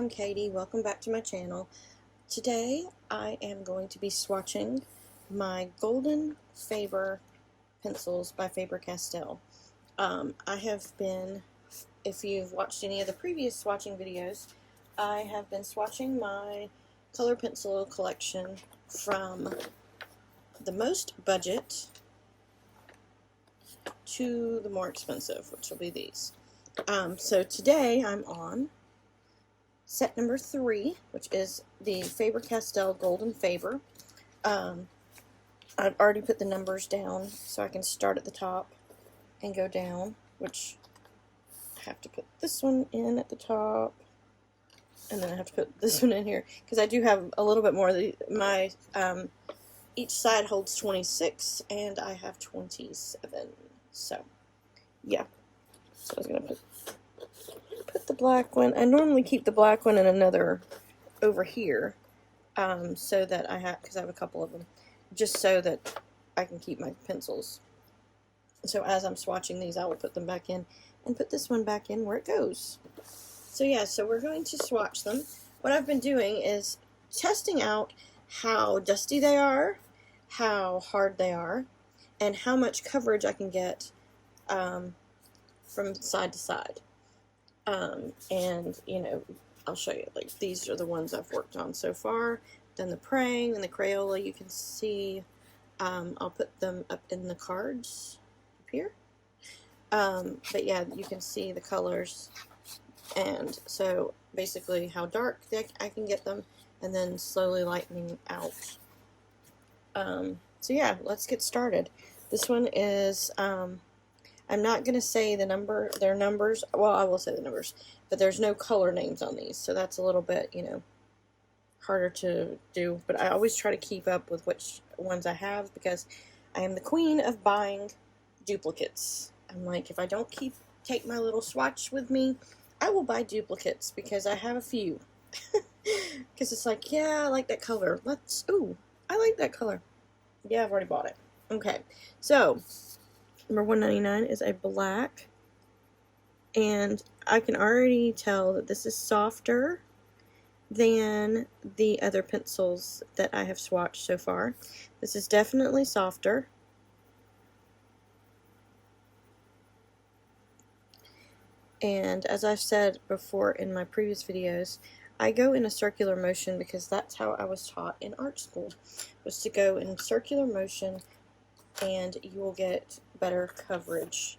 I'm Katie. Welcome back to my channel. Today I am going to be swatching my Golden Faber pencils by Faber Castel. I have been, if you've watched any of the previous swatching videos, I have been swatching my color pencil collection from the most budget to the more expensive, which will be these. So today I'm on set number 3, which is the Faber Castel Golden Faber. I've already put the numbers down so I can start at the top and go down, which I have to put this one in at the top, and then I have to put this one in here because I do have a little bit more. My each side holds 26 and I have 27, so yeah. So I was gonna put the black one. I normally keep the black one in another over here, so that because I have a couple of them, just so that I can keep my pencils. So as I'm swatching these, I will put them back in and put this one back in where it goes. So yeah, so we're going to swatch them. What I've been doing is testing out how dusty they are, how hard they are, and how much coverage I can get from side to side. And you know, I'll show you, like, these are the ones I've worked on so far. Then the praying and the Crayola, you can see, I'll put them up in the cards up here. But yeah, you can see the colors, and so basically how dark I can get them, and then slowly lightening out. So yeah, let's get started. This one is, I'm not going to say their numbers. Well, I will say the numbers, but there's no color names on these, so that's a little bit, you know, harder to do. But I always try to keep up with which ones I have, because I am the queen of buying duplicates. I'm like, if I don't take my little swatch with me, I will buy duplicates, because I have a few. Because it's like, yeah, I like that color. Ooh, I like that color. Yeah, I've already bought it. Okay, so number 199 is a black, and I can already tell that this is softer than the other pencils that I have swatched so far. This is definitely softer. And as I've said before in my previous videos, I go in a circular motion because that's how I was taught in art school, was to go in circular motion and you will get better coverage.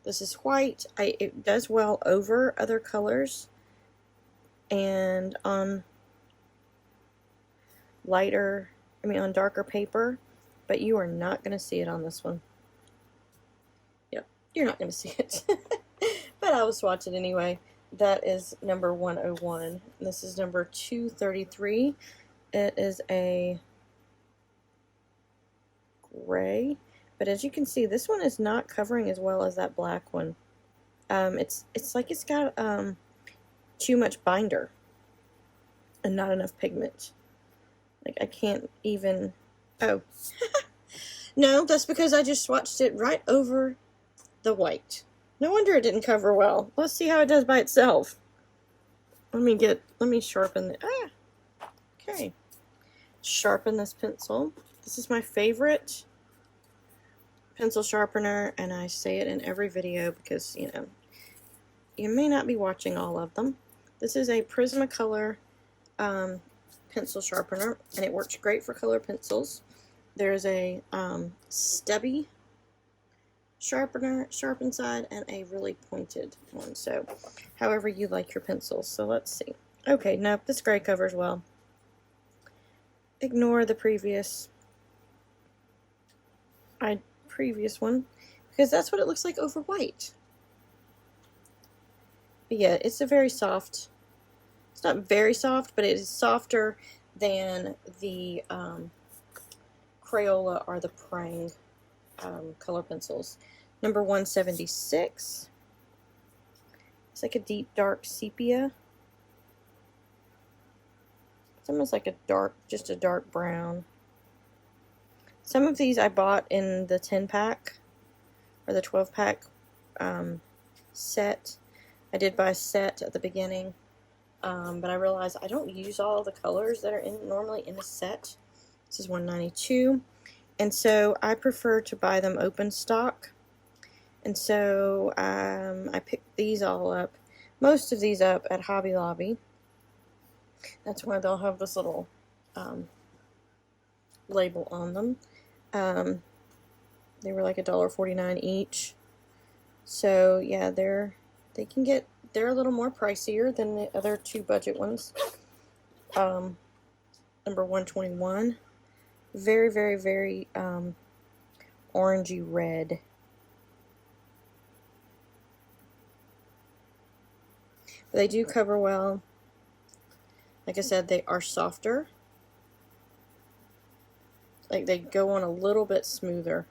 This is white. It does well over other colors and on on darker paper, but you are not going to see it on this one. Yep, you're not going to see it. But I will swatch it anyway. That is number 101. This is number 233. It is a gray, but as you can see, this one is not covering as well as that black one. It's like it's got too much binder and not enough pigment. Like, I can't even, oh no, that's because I just swatched it right over the white. No wonder it didn't cover well. Let's see how it does by itself. Let me sharpen it. Okay. Sharpen this pencil. This is my favorite pencil sharpener, and I say it in every video because, you know, you may not be watching all of them. This is a Prismacolor pencil sharpener, and it works great for color pencils. There's a stubby sharpen side, and a really pointed one, so however you like your pencils. So let's see. Okay, nope, this gray covers well. Ignore the previous one, because that's what it looks like over white. But yeah, it's a very soft, it's not very soft, but it is softer than the Crayola or the Prang color pencils. Number 176. It's like a deep dark sepia. It's almost like just a dark brown. Some of these I bought in the 10-pack or the 12-pack set. I did buy a set at the beginning, but I realized I don't use all the colors that are normally in a set. This is $192, and so I prefer to buy them open stock. And so I picked these all up, most of these up at Hobby Lobby. That's why they'll have this little label on them. They were like $1.49 each. So yeah, they're a little more pricier than the other two budget ones. Number 121, very, very, very orangey red. But they do cover well. Like I said, they are softer. Like, they go on a little bit smoother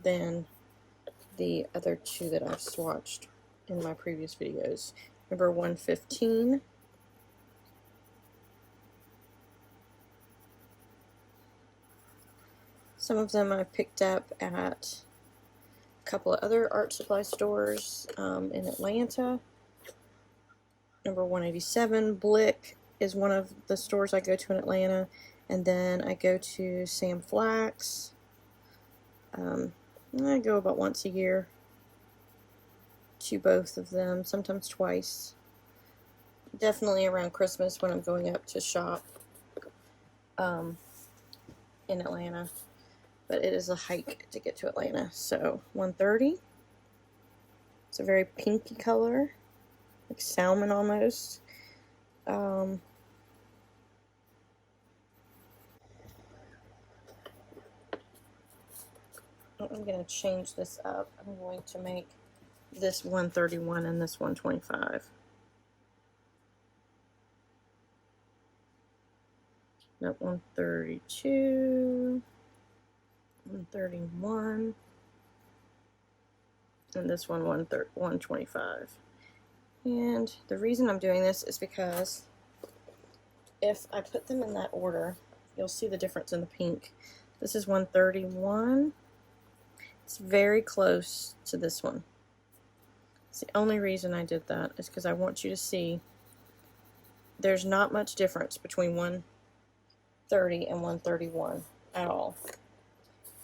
than the other two that I've swatched in my previous videos. Number 115. Some of them I picked up at a couple of other art supply stores in Atlanta. Number 187, Blick, is one of the stores I go to in Atlanta. And then I go to Sam Flax. I go about once a year to both of them, sometimes twice. Definitely around Christmas when I'm going up to shop in Atlanta. But it is a hike to get to Atlanta. So 130. It's a very pinky color, like salmon almost. I'm going to change this up. I'm going to make this 131 and this 125. Nope, 132, 131, and this one 125. And the reason I'm doing this is because if I put them in that order, you'll see the difference in the pink. This is 131. It's very close to this one. It's the only reason I did that is because I want you to see there's not much difference between 130 and 131 at all.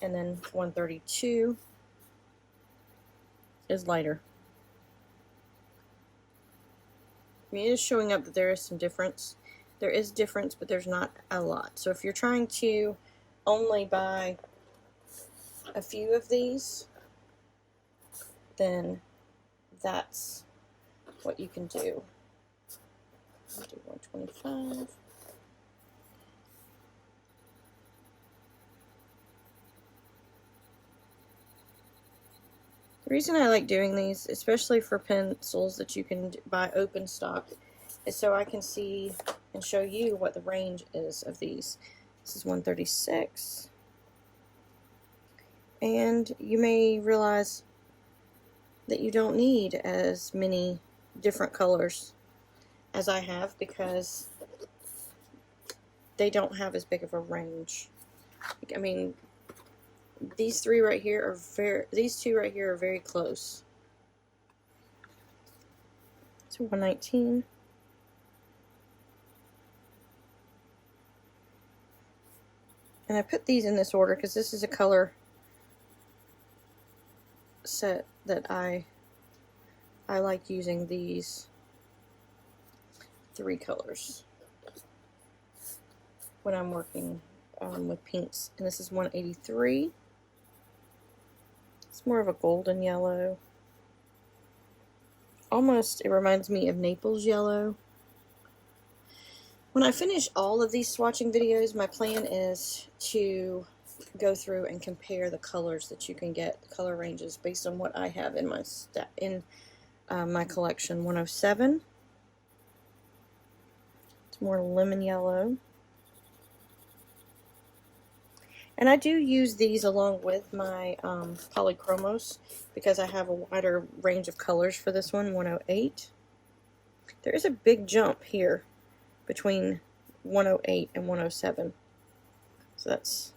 And then 132 is lighter. I mean, it is showing up that there is some difference. There is difference, but there's not a lot. So if you're trying to only buy a few of these, then that's what you can do. I'll do 125. The reason I like doing these, especially for pencils that you can buy open stock, is so I can see and show you what the range is of these. This is 136. And you may realize that you don't need as many different colors as I have because they don't have as big of a range. I mean, these two right here are very close. So 119. And I put these in this order because this is a color set that I like using these three colors when I'm working with pinks. And this is 183. It's more of a golden yellow. Almost, it reminds me of Naples yellow. When I finish all of these swatching videos, my plan is to go through and compare the colors that you can get, the color ranges based on what I have in my my collection. 107. It's more lemon yellow. And I do use these along with my polychromos because I have a wider range of colors for this one. 108. There is a big jump here between 108 and 107. So that's,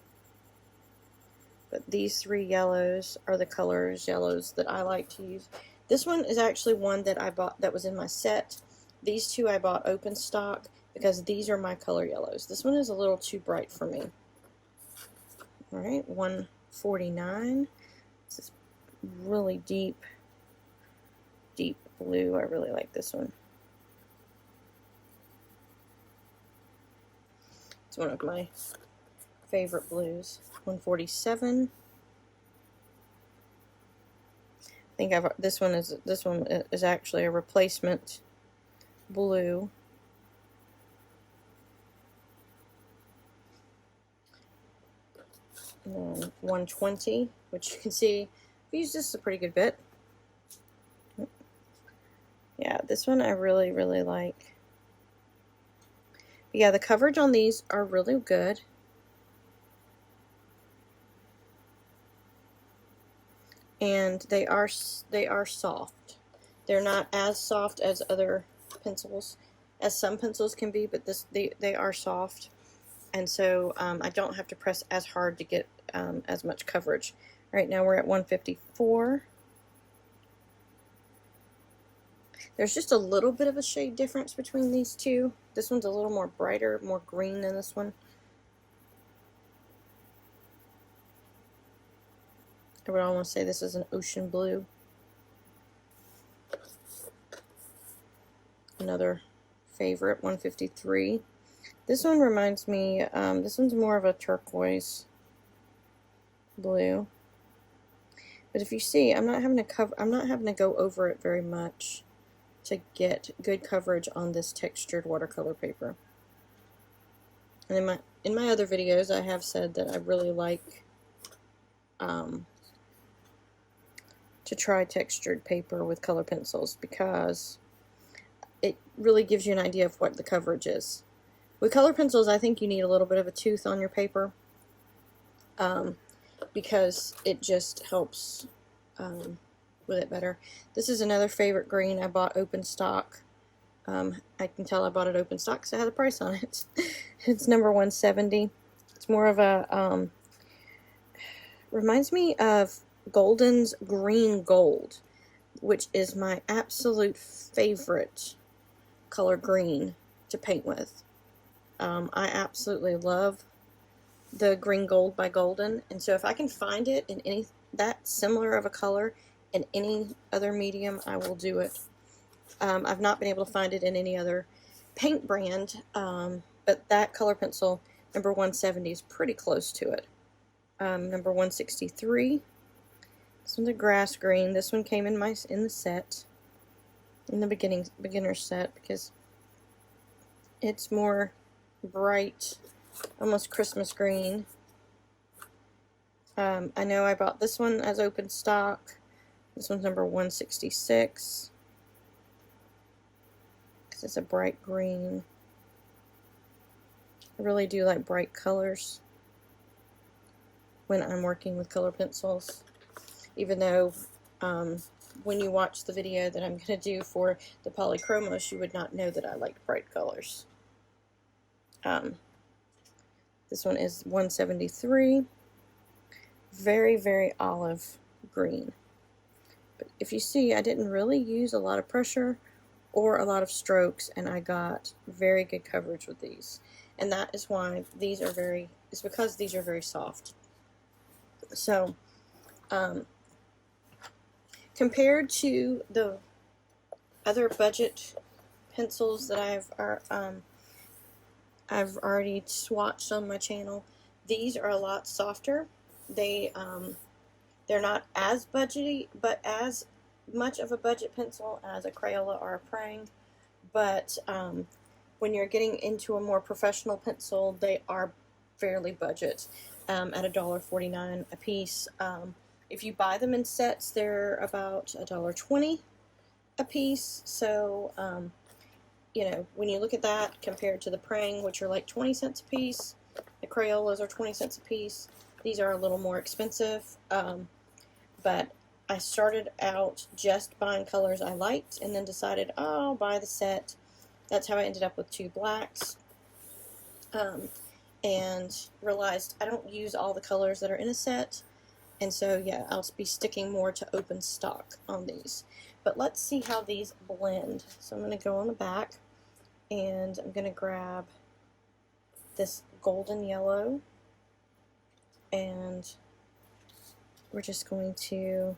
but these three yellows are the yellows that I like to use. This one is actually one that I bought that was in my set These two I bought open stock because these are my color yellows. This one is a little too bright for me. Alright, 149. This is really deep blue. I really like this one. It's one of my favorite blues. 147. I think this one is actually a replacement blue. And then 120, which you can see I've used this a pretty good bit. Yeah, this one I really, really like. But yeah, the coverage on these are really good. And they are soft. They're not as soft as other pencils, as some pencils can be, but they are soft. And so I don't have to press as hard to get as much coverage. Right now we're at 154. There's just a little bit of a shade difference between these two. This one's a little more brighter, more green than this one. I would almost say this is an ocean blue. Another favorite, 153. This one reminds me, this one's more of a turquoise blue. But if you see, I'm not having to go over it very much to get good coverage on this textured watercolor paper. And in my other videos, I have said that I really like to try textured paper with color pencils because it really gives you an idea of what the coverage is. With color pencils, I think you need a little bit of a tooth on your paper because it just helps with it better. This is another favorite green I bought open stock. I can tell I bought it open stock because I had the price on it. It's number 170. It's more of a, reminds me of Golden's Green Gold, which is my absolute favorite color green to paint with. I absolutely love the Green Gold by Golden, and so if I can find it in that similar of a color in any other medium, I will do it. I've not been able to find it in any other paint brand, but that color pencil, number 170, is pretty close to it. Number 163. This one's a grass green. This one came in the set, in the beginner set, because it's more bright, almost Christmas green. I know I bought this one as open stock. This one's number 166 because it's a bright green. I really do like bright colors when I'm working with color pencils, even though when you watch the video that I'm going to do for the polychromos, you would not know that I like bright colors. This one is 173. Very, very olive green. But if you see, I didn't really use a lot of pressure or a lot of strokes, and I got very good coverage with these. And that is why these are it's because these are very soft. So, compared to the other budget pencils that I've already swatched on my channel, these are a lot softer. They're not as budgety, but as much of a budget pencil as a Crayola or a Prang. But when you're getting into a more professional pencil, they are fairly budget at $1.49 a piece. If you buy them in sets, they're about $1.20 a piece. So, you know, when you look at that compared to the Prang, which are like 20 cents a piece, the Crayolas are 20 cents a piece. These are a little more expensive, but I started out just buying colors I liked and then decided, oh, I'll buy the set. That's how I ended up with 2 blacks, and realized I don't use all the colors that are in a set, And so, yeah, I'll be sticking more to open stock on these. But let's see how these blend. So I'm going to go on the back, and I'm going to grab this golden yellow, and we're just going to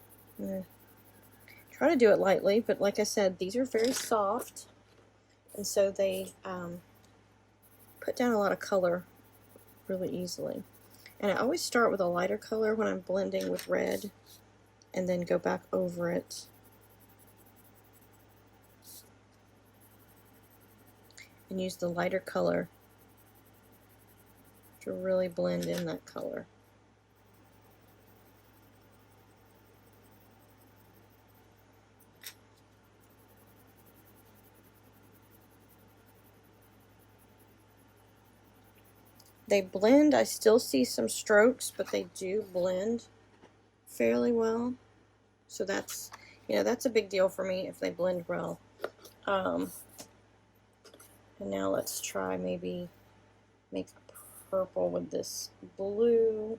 try to do it lightly, but like I said, these are very soft, and so they put down a lot of color really easily. And I always start with a lighter color when I'm blending with red, and then go back over it. And use the lighter color to really blend in that color. They blend, I still see some strokes, but they do blend fairly well. So that's, you know, that's a big deal for me if they blend well. And now let's try maybe make a purple with this blue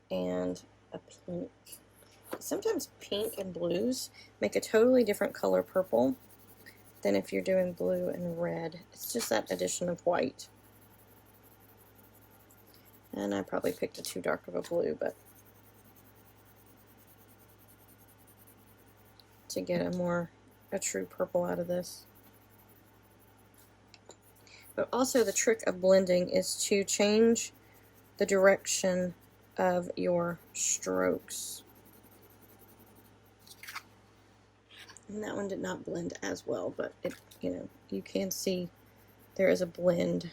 and a pink. Sometimes pink and blues make a totally different color purple than if you're doing blue and red. It's just that addition of white. And I probably picked a too dark of a blue, but to get a true purple out of this. But also the trick of blending is to change the direction of your strokes. And that one did not blend as well, but it, you know, you can see there is a blend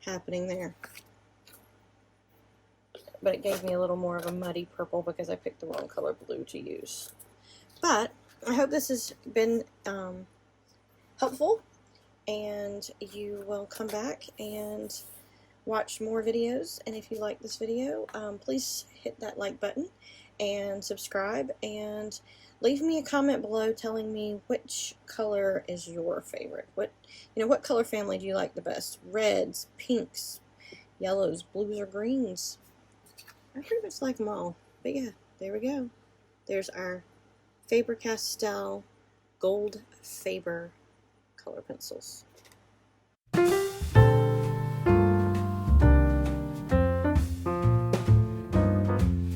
happening there. But it gave me a little more of a muddy purple because I picked the wrong color blue to use. But I hope this has been helpful, and you will come back and watch more videos. And if you like this video, please hit that like button and subscribe, and leave me a comment below telling me which color is your favorite. What color family do you like the best? Reds, pinks, yellows, blues, or greens? I pretty much like them all. But yeah, there we go. There's our Faber Castel Goldfaber color pencils.